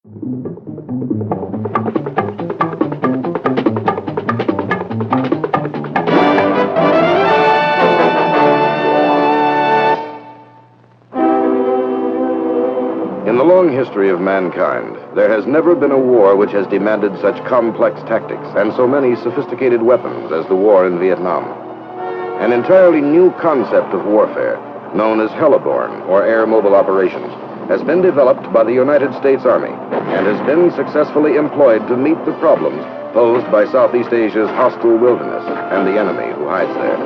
In the long history of mankind, there has never been a war which has demanded such complex tactics and so many sophisticated weapons as the war in Vietnam. An entirely new concept of warfare, known as heliborne, or air mobile operations, has been developed by the United States Army and has been successfully employed to meet the problems posed by Southeast Asia's hostile wilderness and the enemy who hides there.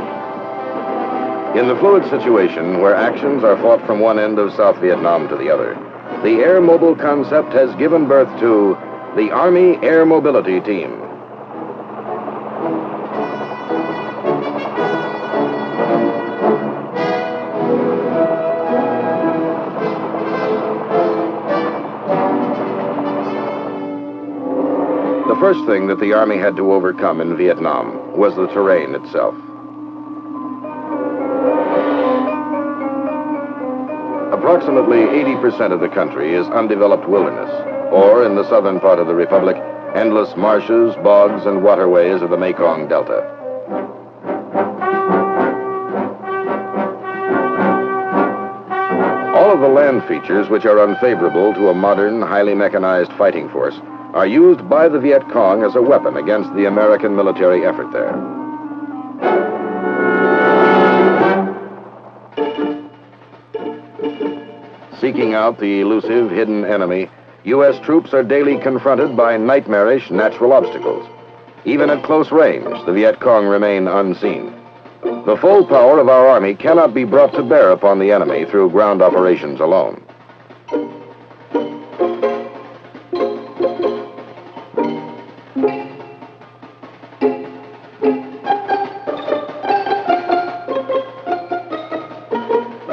In the fluid situation where actions are fought from one end of South Vietnam to the other, the air mobile concept has given birth to the Army Air Mobility Team. The first thing that the Army had to overcome in Vietnam was the terrain itself. Approximately 80% of the country is undeveloped wilderness, or in the southern part of the Republic, endless marshes, bogs, and waterways of the Mekong Delta. All of the land features which are unfavorable to a modern, highly mechanized fighting force are used by the Viet Cong as a weapon against the American military effort there. Seeking out the elusive, hidden enemy, U.S. troops are daily confronted by nightmarish natural obstacles. Even at close range, the Viet Cong remain unseen. The full power of our Army cannot be brought to bear upon the enemy through ground operations alone.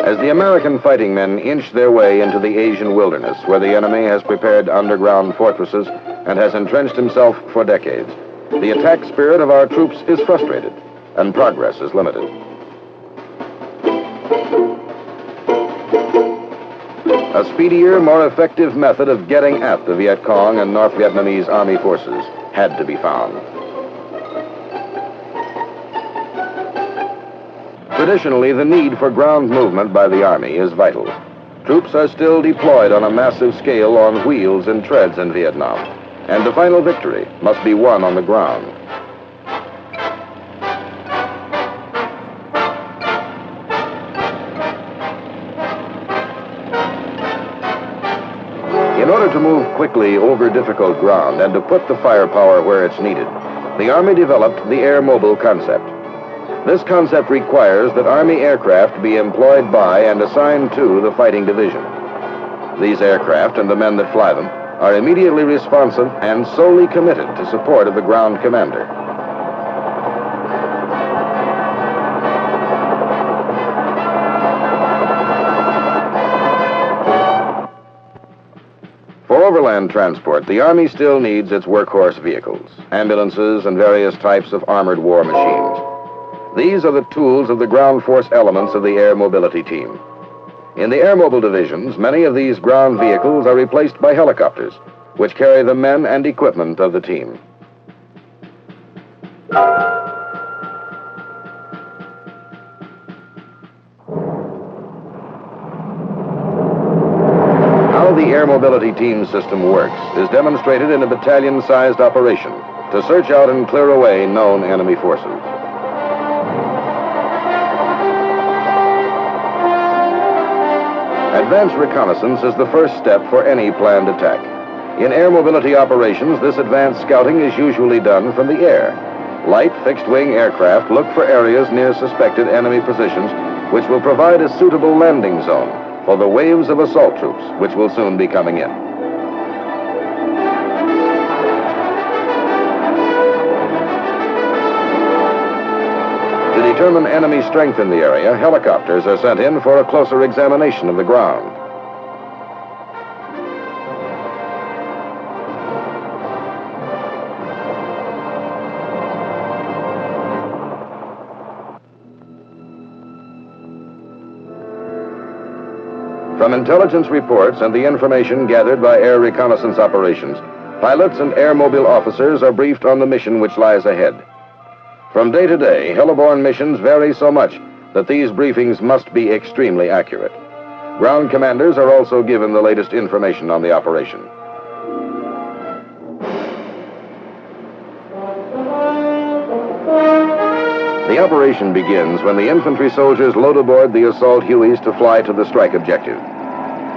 As the American fighting men inch their way into the Asian wilderness, where the enemy has prepared underground fortresses and has entrenched himself for decades, the attack spirit of our troops is frustrated, and progress is limited. A speedier, more effective method of getting at the Viet Cong and North Vietnamese Army forces had to be found. Traditionally, the need for ground movement by the Army is vital. Troops are still deployed on a massive scale on wheels and treads in Vietnam, and the final victory must be won on the ground. In order to move quickly over difficult ground and to put the firepower where it's needed, the Army developed the air mobile concept. This concept requires that Army aircraft be employed by and assigned to the fighting division. These aircraft and the men that fly them are immediately responsive and solely committed to support of the ground commander. For overland transport, the Army still needs its workhorse vehicles, ambulances, and various types of armored war machines. These are the tools of the ground force elements of the Air Mobility Team. In the air mobile divisions, many of these ground vehicles are replaced by helicopters, which carry the men and equipment of the team. How the Air Mobility Team system works is demonstrated in a battalion-sized operation to search out and clear away known enemy forces. Advanced reconnaissance is the first step for any planned attack. In air mobility operations, this advanced scouting is usually done from the air. Light, fixed-wing aircraft look for areas near suspected enemy positions, which will provide a suitable landing zone for the waves of assault troops, which will soon be coming in. To determine enemy strength in the area, helicopters are sent in for a closer examination of the ground. From intelligence reports and the information gathered by air reconnaissance operations, pilots and airmobile officers are briefed on the mission which lies ahead. From day to day, heliborne missions vary so much that these briefings must be extremely accurate. Ground commanders are also given the latest information on the operation. The operation begins when the infantry soldiers load aboard the assault Hueys to fly to the strike objective.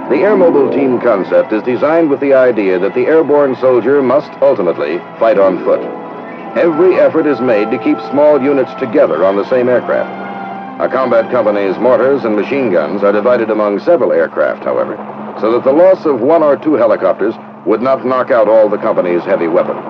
The airmobile team concept is designed with the idea that the airborne soldier must ultimately fight on foot. Every effort is made to keep small units together on the same aircraft. A combat company's mortars and machine guns are divided among several aircraft, however, so that the loss of one or two helicopters would not knock out all the company's heavy weapons.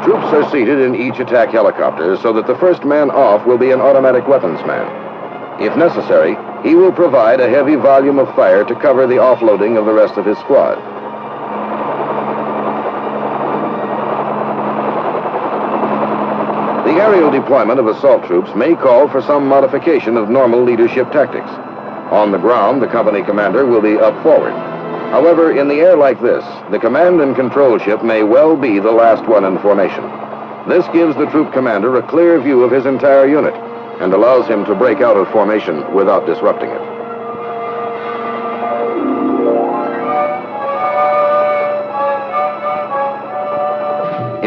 Troops are seated in each attack helicopter so that the first man off will be an automatic weapons man. If necessary, he will provide a heavy volume of fire to cover the offloading of the rest of his squad. The aerial deployment of assault troops may call for some modification of normal leadership tactics. On the ground, the company commander will be up forward. However, in the air like this, the command and control ship may well be the last one in formation. This gives the troop commander a clear view of his entire unit and allows him to break out of formation without disrupting it.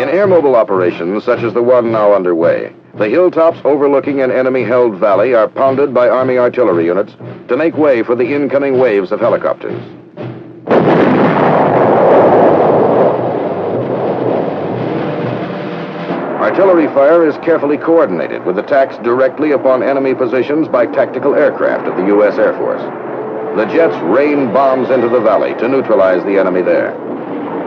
In airmobile operations such as the one now underway, the hilltops overlooking an enemy-held valley are pounded by Army artillery units to make way for the incoming waves of helicopters. Artillery fire is carefully coordinated with attacks directly upon enemy positions by tactical aircraft of the U.S. Air Force. The jets rain bombs into the valley to neutralize the enemy there.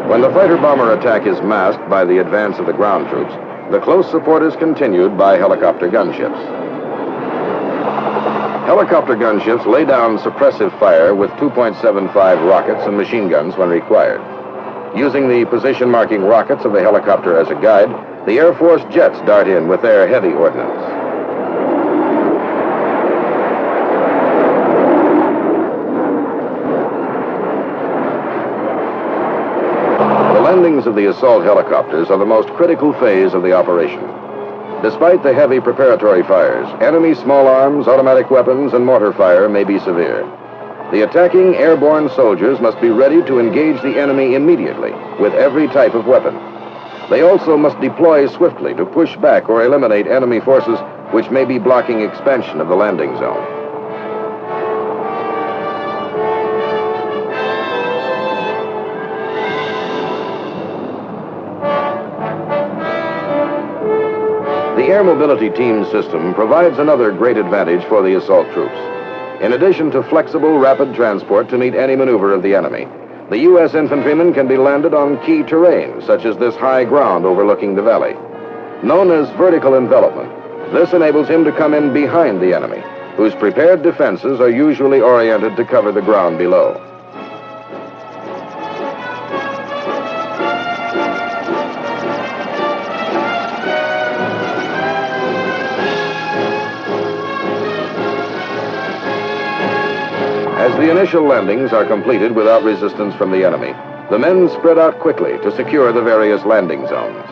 When the fighter-bomber attack is masked by the advance of the ground troops, the close support is continued by helicopter gunships. Helicopter gunships lay down suppressive fire with 2.75 rockets and machine guns when required. Using the position-marking rockets of the helicopter as a guide, the Air Force jets dart in with their heavy ordnance. The landings of the assault helicopters are the most critical phase of the operation. Despite the heavy preparatory fires, enemy small arms, automatic weapons, and mortar fire may be severe. The attacking airborne soldiers must be ready to engage the enemy immediately with every type of weapon. They also must deploy swiftly to push back or eliminate enemy forces which may be blocking expansion of the landing zone. The air mobility team system provides another great advantage for the assault troops. In addition to flexible, rapid transport to meet any maneuver of the enemy, the U.S. infantryman can be landed on key terrain, such as this high ground overlooking the valley. Known as vertical envelopment, this enables him to come in behind the enemy, whose prepared defenses are usually oriented to cover the ground below. As the initial landings are completed without resistance from the enemy, the men spread out quickly to secure the various landing zones.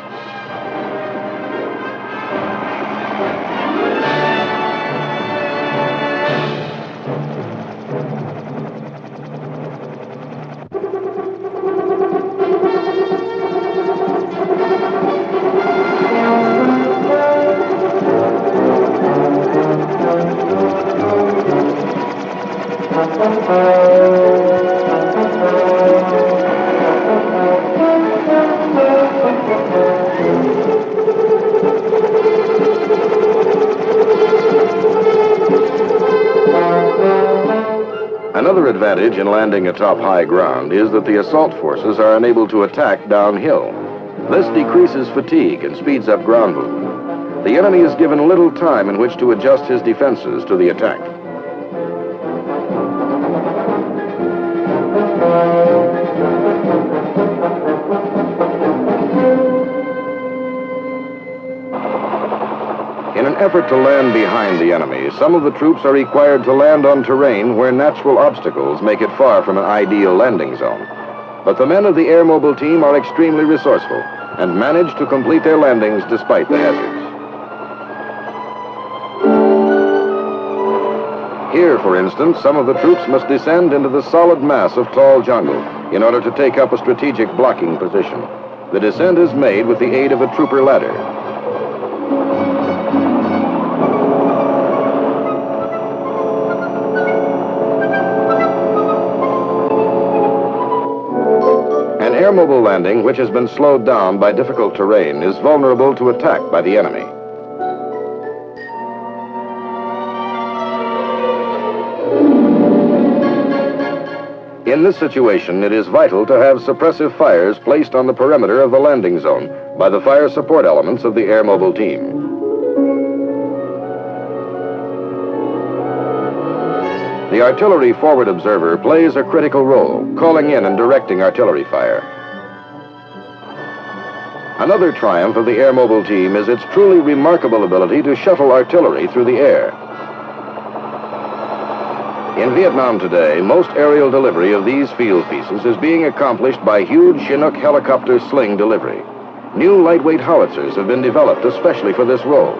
Another advantage in landing atop high ground is that the assault forces are unable to attack downhill. This decreases fatigue and speeds up ground movement. The enemy is given little time in which to adjust his defenses to the attack. an effort to land behind the enemy, some of the troops are required to land on terrain where natural obstacles make it far from an ideal landing zone. But the men of the Air Mobile team are extremely resourceful and manage to complete their landings despite the hazards. Here, for instance, some of the troops must descend into the solid mass of tall jungle in order to take up a strategic blocking position. The descent is made with the aid of a trooper ladder. An air mobile landing, which has been slowed down by difficult terrain, is vulnerable to attack by the enemy. In this situation, it is vital to have suppressive fires placed on the perimeter of the landing zone by the fire support elements of the Air Mobile team. The artillery forward observer plays a critical role, calling in and directing artillery fire. Another triumph of the Air Mobile team is its truly remarkable ability to shuttle artillery through the air. In Vietnam today, most aerial delivery of these field pieces is being accomplished by huge Chinook helicopter sling delivery. New lightweight howitzers have been developed especially for this role.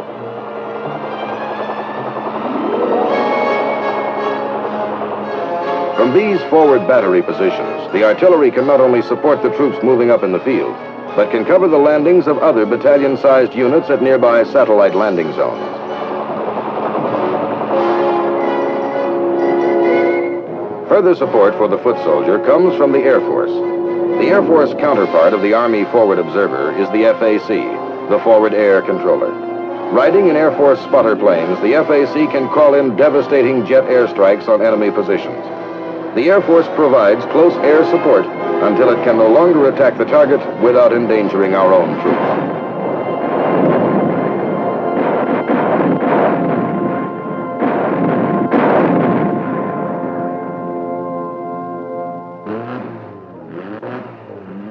From these forward battery positions, the artillery can not only support the troops moving up in the field, but can cover the landings of other battalion-sized units at nearby satellite landing zones. Further support for the foot soldier comes from the Air Force. The Air Force counterpart of the Army Forward Observer is the FAC, the Forward Air Controller. Riding in Air Force spotter planes, the FAC can call in devastating jet airstrikes on enemy positions. The Air Force provides close air support until it can no longer attack the target without endangering our own troops.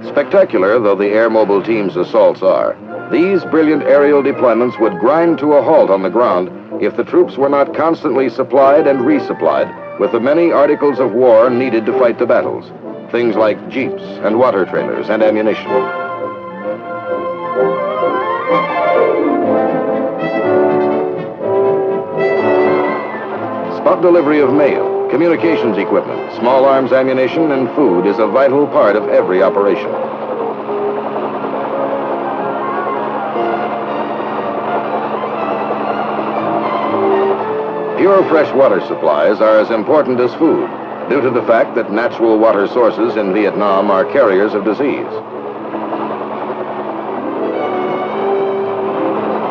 Spectacular though the Air Mobile team's assaults are, these brilliant aerial deployments would grind to a halt on the ground if the troops were not constantly supplied and resupplied with the many articles of war needed to fight the battles. Things like jeeps and water trailers and ammunition. Spot delivery of mail, communications equipment, small arms ammunition, and food is a vital part of every operation. Pure fresh water supplies are as important as food, due to the fact that natural water sources in Vietnam are carriers of disease.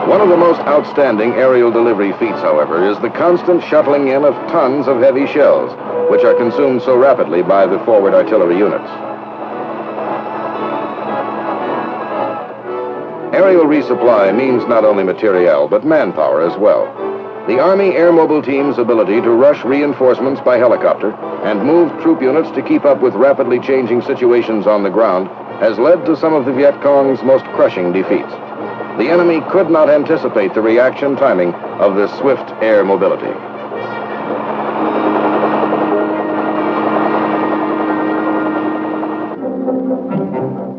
One of the most outstanding aerial delivery feats, however, is the constant shuttling in of tons of heavy shells, which are consumed so rapidly by the forward artillery units. Aerial resupply means not only materiel, but manpower as well. The Army Air Mobile team's ability to rush reinforcements by helicopter and move troop units to keep up with rapidly changing situations on the ground has led to some of the Viet Cong's most crushing defeats. The enemy could not anticipate the reaction timing of this swift air mobility.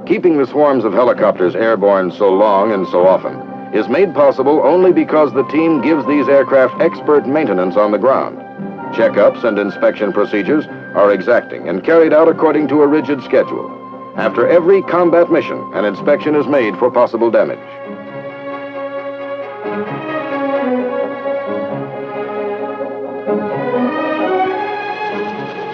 Keeping the swarms of helicopters airborne so long and so often is made possible only because the team gives these aircraft expert maintenance on the ground. Checkups and inspection procedures are exacting and carried out according to a rigid schedule. After every combat mission, an inspection is made for possible damage.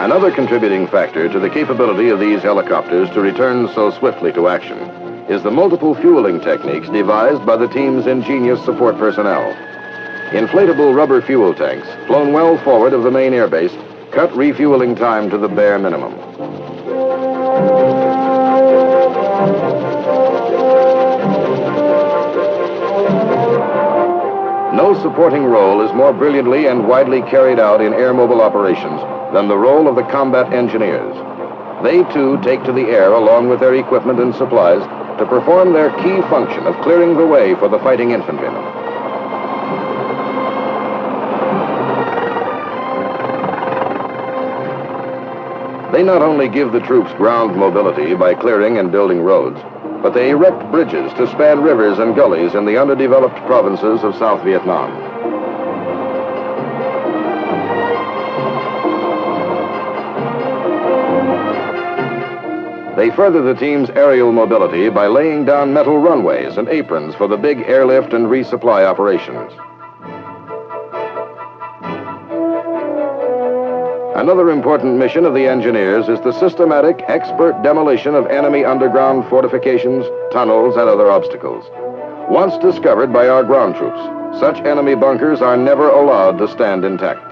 Another contributing factor to the capability of these helicopters to return so swiftly to action is the multiple fueling techniques devised by the team's ingenious support personnel. Inflatable rubber fuel tanks, flown well forward of the main airbase, cut refueling time to the bare minimum. No supporting role is more brilliantly and widely carried out in air mobile operations than the role of the combat engineers. They too take to the air along with their equipment and supplies to perform their key function of clearing the way for the fighting infantrymen. They not only give the troops ground mobility by clearing and building roads, but they erect bridges to span rivers and gullies in the underdeveloped provinces of South Vietnam. They further the team's aerial mobility by laying down metal runways and aprons for the big airlift and resupply operations. Another important mission of the engineers is the systematic, expert demolition of enemy underground fortifications, tunnels, and other obstacles. Once discovered by our ground troops, such enemy bunkers are never allowed to stand intact.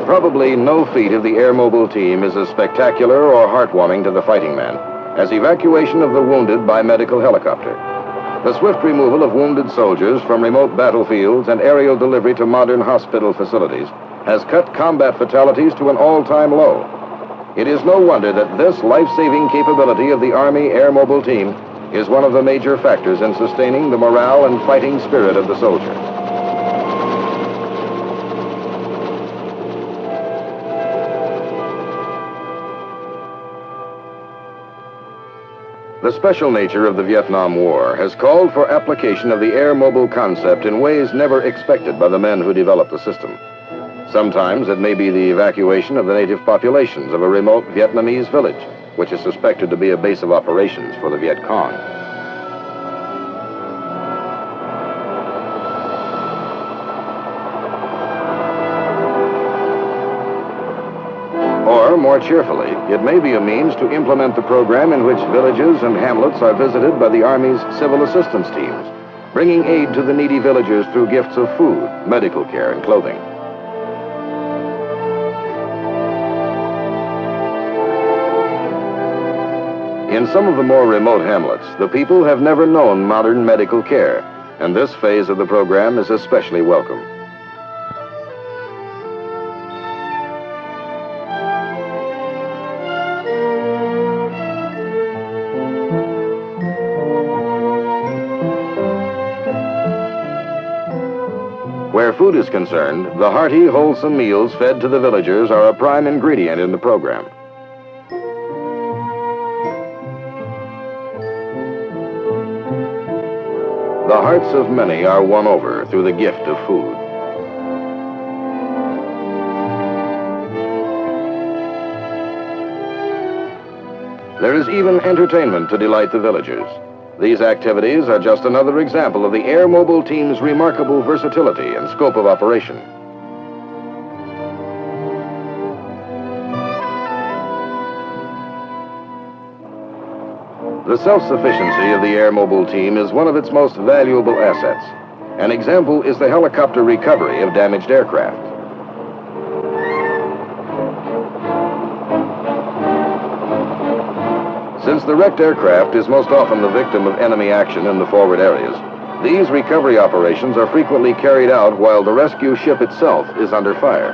Probably no feat of the Air Mobile team is as spectacular or heartwarming to the fighting man as evacuation of the wounded by medical helicopter. The swift removal of wounded soldiers from remote battlefields and aerial delivery to modern hospital facilities has cut combat fatalities to an all-time low. It is no wonder that this life-saving capability of the Army Air Mobile team is one of the major factors in sustaining the morale and fighting spirit of the soldier. The special nature of the Vietnam War has called for application of the Air Mobile concept in ways never expected by the men who developed the system. Sometimes it may be the evacuation of the native populations of a remote Vietnamese village, which is suspected to be a base of operations for the Viet Cong. Or, more cheerfully, it may be a means to implement the program in which villages and hamlets are visited by the Army's civil assistance teams, bringing aid to the needy villagers through gifts of food, medical care, and clothing. In some of the more remote hamlets, the people have never known modern medical care, and this phase of the program is especially welcome. Where food is concerned, the hearty, wholesome meals fed to the villagers are a prime ingredient in the program. The hearts of many are won over through the gift of food. There is even entertainment to delight the villagers. These activities are just another example of the Air Mobile team's remarkable versatility and scope of operation. The self-sufficiency of the Air Mobile team is one of its most valuable assets. An example is the helicopter recovery of damaged aircraft. Since the wrecked aircraft is most often the victim of enemy action in the forward areas, these recovery operations are frequently carried out while the rescue ship itself is under fire.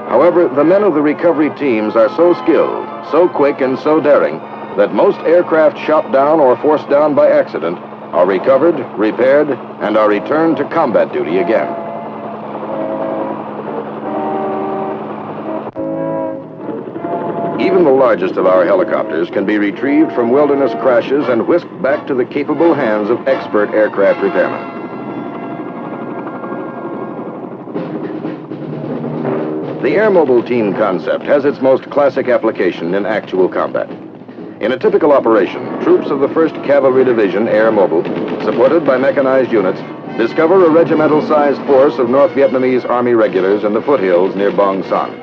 However, the men of the recovery teams are so skilled, so quick, and so daring that most aircraft shot down or forced down by accident are recovered, repaired, and are returned to combat duty again. Even the largest of our helicopters can be retrieved from wilderness crashes and whisked back to the capable hands of expert aircraft repairmen. The Air Mobile team concept has its most classic application in actual combat. In a typical operation, troops of the 1st Cavalry Division Air Mobile, supported by mechanized units, discover a regimental-sized force of North Vietnamese Army regulars in the foothills near Bong Son.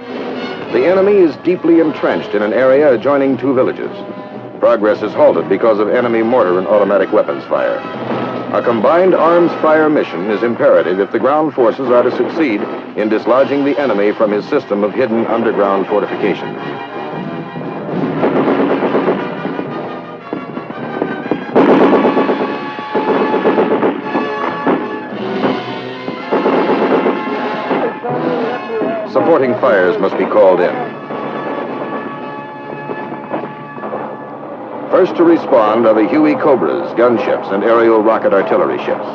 The enemy is deeply entrenched in an area adjoining 2 villages. Progress is halted because of enemy mortar and automatic weapons fire. A combined arms fire mission is imperative if the ground forces are to succeed in dislodging the enemy from his system of hidden underground fortifications. fires must be called in. First to respond are the Huey Cobras, gunships, and aerial rocket artillery ships.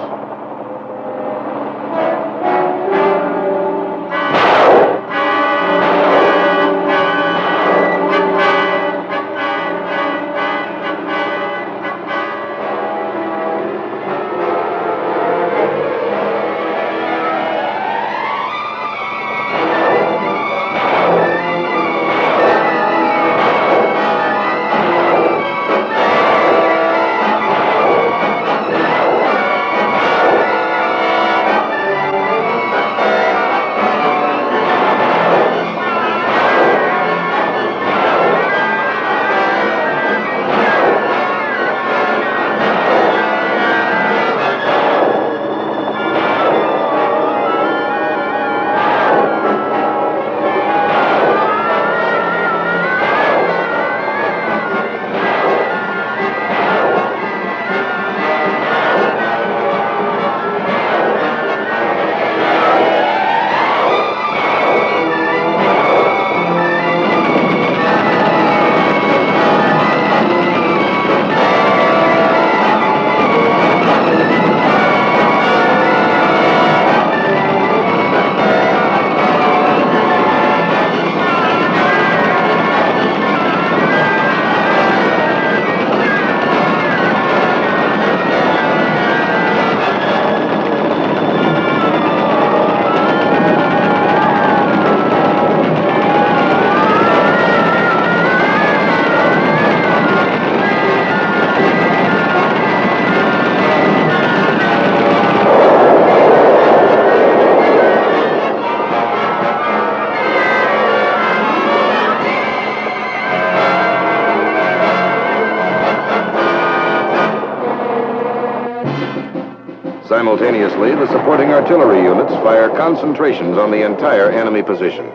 Simultaneously, the supporting artillery units fire concentrations on the entire enemy position.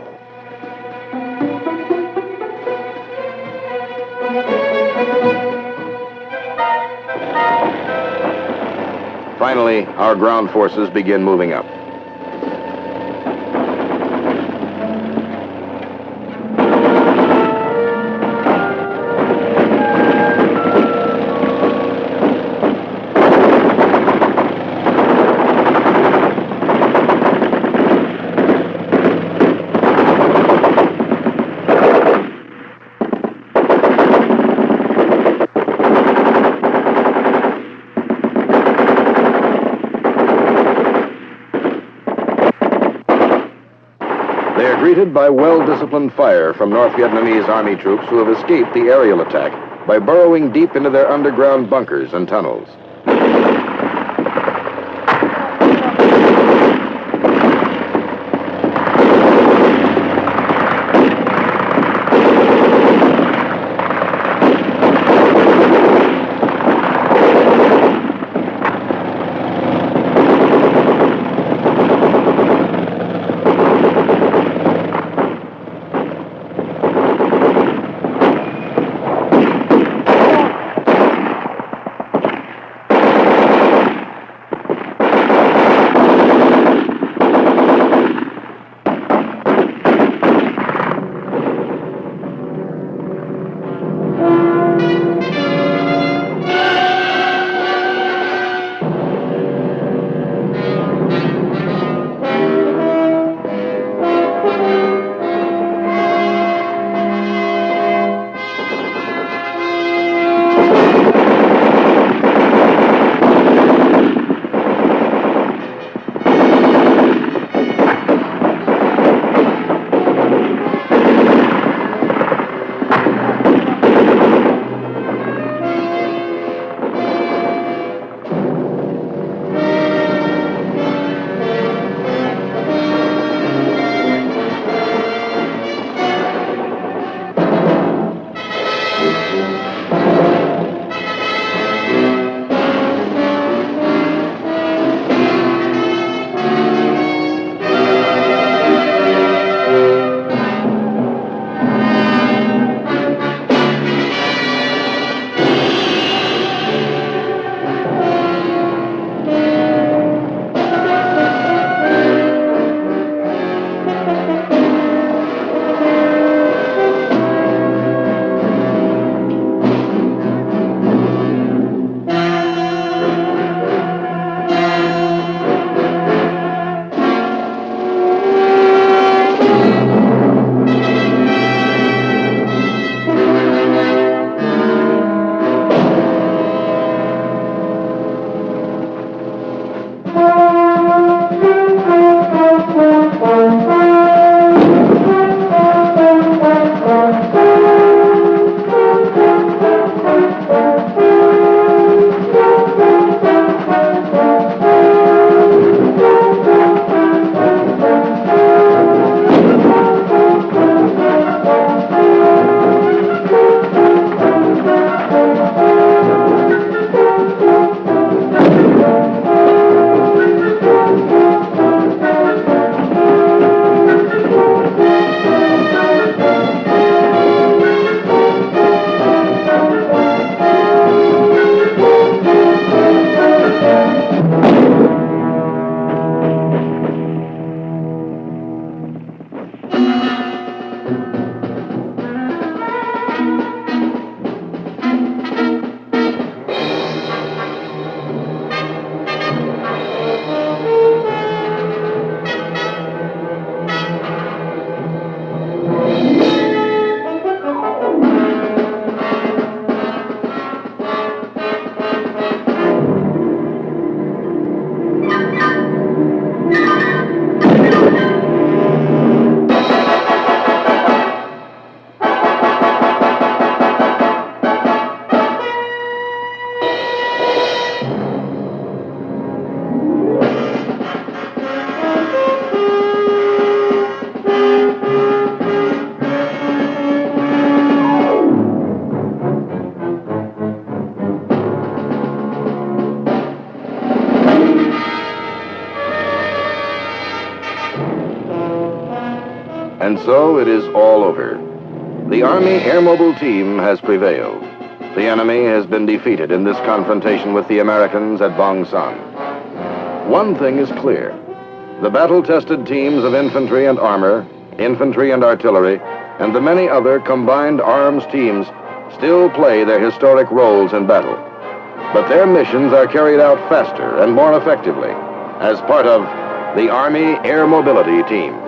Finally, our ground forces begin moving up. They are greeted by well-disciplined fire from North Vietnamese Army troops who have escaped the aerial attack by burrowing deep into their underground bunkers and tunnels. And so it is all over. The Army Air Mobile Team has prevailed. The enemy has been defeated in this confrontation with the Americans at Bong San. One thing is clear. The battle-tested teams of infantry and armor, infantry and artillery, and the many other combined arms teams still play their historic roles in battle. But their missions are carried out faster and more effectively as part of the Army Air Mobility Team.